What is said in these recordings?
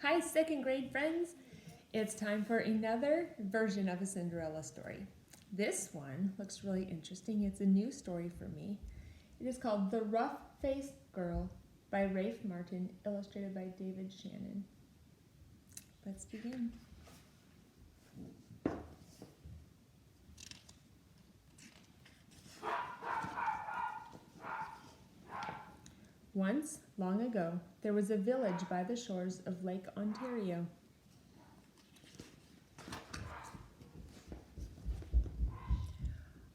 Hi, second grade friends. It's time for another version of a Cinderella story. This one looks really interesting. It's a new story for me. It is called The Rough-Faced Girl by Rafe Martin, illustrated by David Shannon. Let's begin. Once, long ago, there was a village by the shores of Lake Ontario.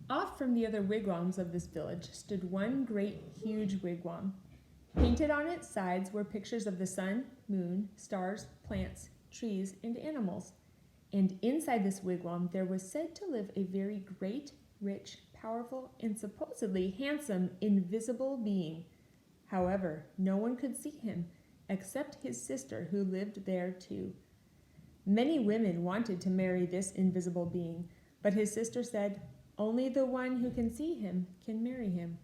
Off from the other wigwams of this village stood one great, huge wigwam. Painted on its sides were pictures of the sun, moon, stars, plants, trees, and animals. And inside this wigwam there was said to live a very great, rich, powerful, and supposedly handsome, invisible being. However, no one could see him except his sister, who lived there too. Many women wanted to marry this invisible being, but his sister said, "Only the one who can see him can marry him."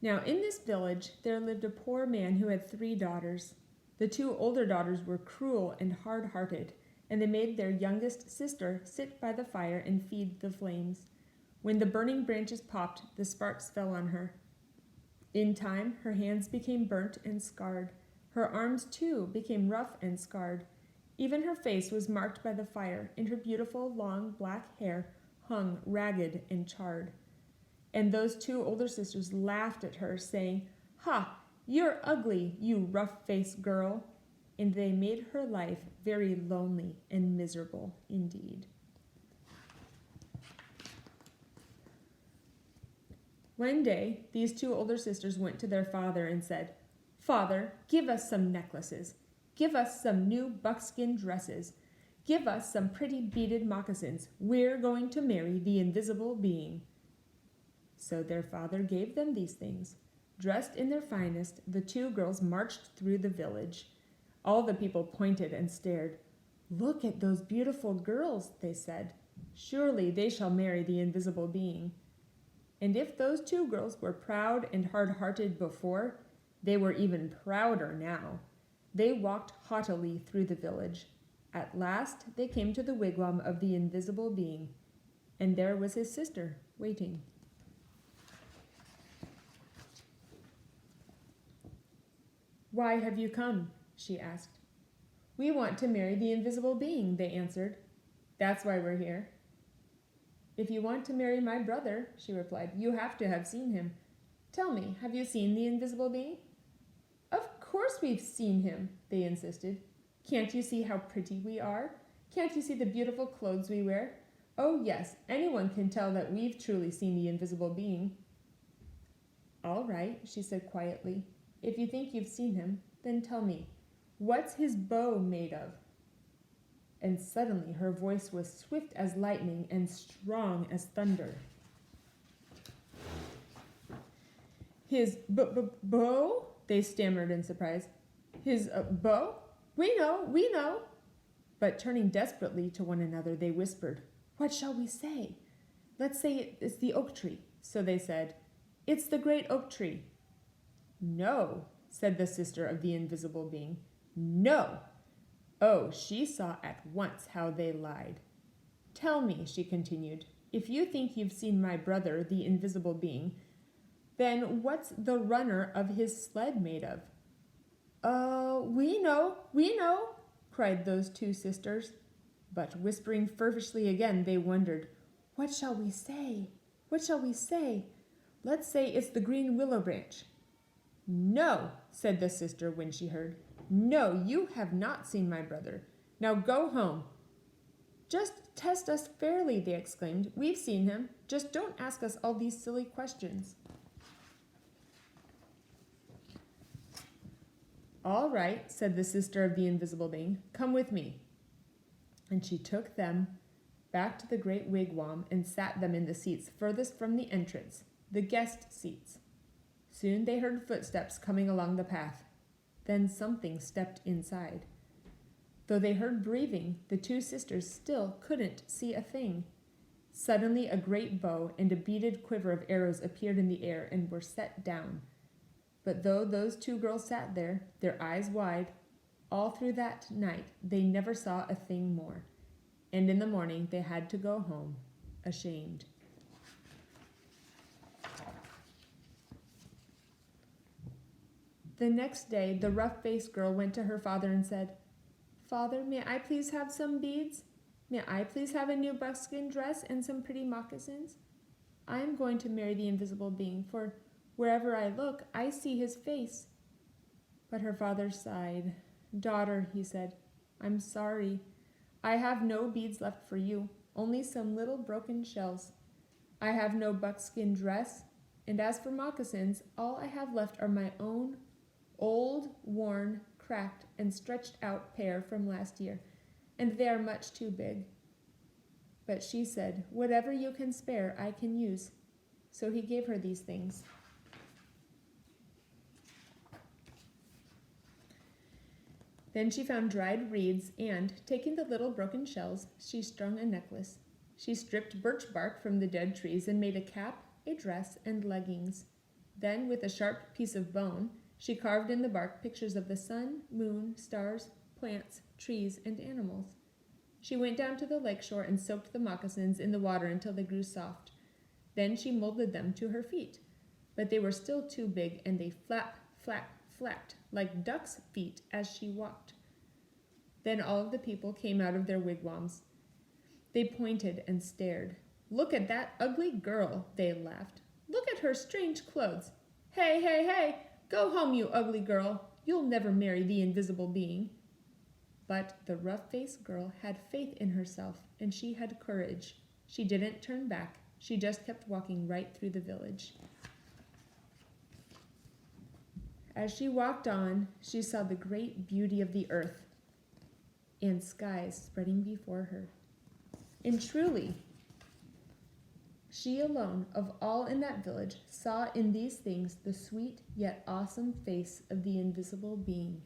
Now, in this village, there lived a poor man who had 3 daughters. The 2 older daughters were cruel and hard-hearted, and they made their youngest sister sit by the fire and feed the flames. When the burning branches popped, the sparks fell on her. In time, her hands became burnt and scarred. Her arms, too, became rough and scarred. Even her face was marked by the fire, and her beautiful, long, black hair hung ragged and charred. And those 2 older sisters laughed at her, saying, "Ha! You're ugly, you rough-faced girl." And they made her life very lonely and miserable indeed. One day, these 2 older sisters went to their father and said, "Father, give us some necklaces. Give us some new buckskin dresses. Give us some pretty beaded moccasins. We're going to marry the invisible being." So their father gave them these things. Dressed in their finest, the 2 girls marched through the village. All the people pointed and stared. "Look at those beautiful girls," they said. "Surely they shall marry the invisible being." And if those 2 girls were proud and hard-hearted before, they were even prouder now. They walked haughtily through the village. At last they came to the wigwam of the invisible being, and there was his sister waiting. "Why have you come?" she asked. "We want to marry the invisible being," they answered. "That's why we're here." "If you want to marry my brother," she replied, "you have to have seen him. Tell me, have you seen the invisible being?" "Of course we've seen him," they insisted. "Can't you see how pretty we are? Can't you see the beautiful clothes we wear? Oh yes, anyone can tell that we've truly seen the invisible being." "All right," she said quietly. "If you think you've seen him, then tell me, what's his bow made of?" And suddenly her voice was swift as lightning and strong as thunder. "His bow?" they stammered in surprise. "His bow? We know." But turning desperately to one another, they whispered, "What shall we say?" "Let's say it's the oak tree." So they said, "It's the great oak tree." "No," said the sister of the invisible being. "No." Oh, she saw at once how they lied. "Tell me," she continued, "if you think you've seen my brother, the invisible being, then what's the runner of his sled made of?" We know," cried those 2 sisters. But whispering feverishly again, they wondered, "What shall we say? What shall we say? Let's say it's the green willow branch." "No," said the sister when she heard. "No, you have not seen my brother. Now go home." "Just test us fairly," they exclaimed. "We've seen him. Just don't ask us all these silly questions." "All right," said the sister of the invisible being. "Come with me." And she took them back to the great wigwam and sat them in the seats furthest from the entrance, the guest seats. Soon they heard footsteps coming along the path. Then something stepped inside. Though they heard breathing, the 2 sisters still couldn't see a thing. Suddenly a great bow and a beaded quiver of arrows appeared in the air and were set down. But though those two girls sat there, their eyes wide, all through that night they never saw a thing more. And in the morning they had to go home, ashamed. The next day, the rough-faced girl went to her father and said, "Father, may I please have some beads? May I please have a new buckskin dress and some pretty moccasins? I am going to marry the invisible being, for wherever I look, I see his face." But her father sighed. "Daughter," he said, "I'm sorry. I have no beads left for you, only some little broken shells. I have no buckskin dress, and as for moccasins, all I have left are my own old, worn, cracked, and stretched out pair from last year, and they are much too big." But she said, "Whatever you can spare, I can use." So he gave her these things. Then she found dried reeds, and, taking the little broken shells, she strung a necklace. She stripped birch bark from the dead trees and made a cap, a dress, and leggings. Then, with a sharp piece of bone, she carved in the bark pictures of the sun, moon, stars, plants, trees, and animals. She went down to the lake shore and soaked the moccasins in the water until they grew soft. Then she molded them to her feet, but they were still too big, and they flapped like ducks' feet as she walked. Then all of the people came out of their wigwams. They pointed and stared. "Look at that ugly girl," they laughed. "Look at her strange clothes. Hey, hey, hey! Go home, you ugly girl. You'll never marry the invisible being." But the rough-faced girl had faith in herself, and she had courage. She didn't turn back. She just kept walking right through the village. As she walked on, she saw the great beauty of the earth and skies spreading before her. And truly, she alone of all in that village saw in these things the sweet yet awesome face of the invisible being.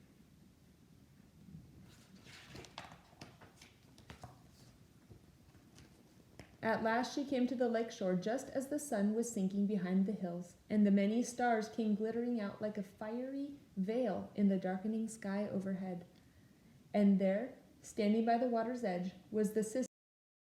At last she came to the lake shore just as the sun was sinking behind the hills, and the many stars came glittering out like a fiery veil in the darkening sky overhead. And there, standing by the water's edge, was the sister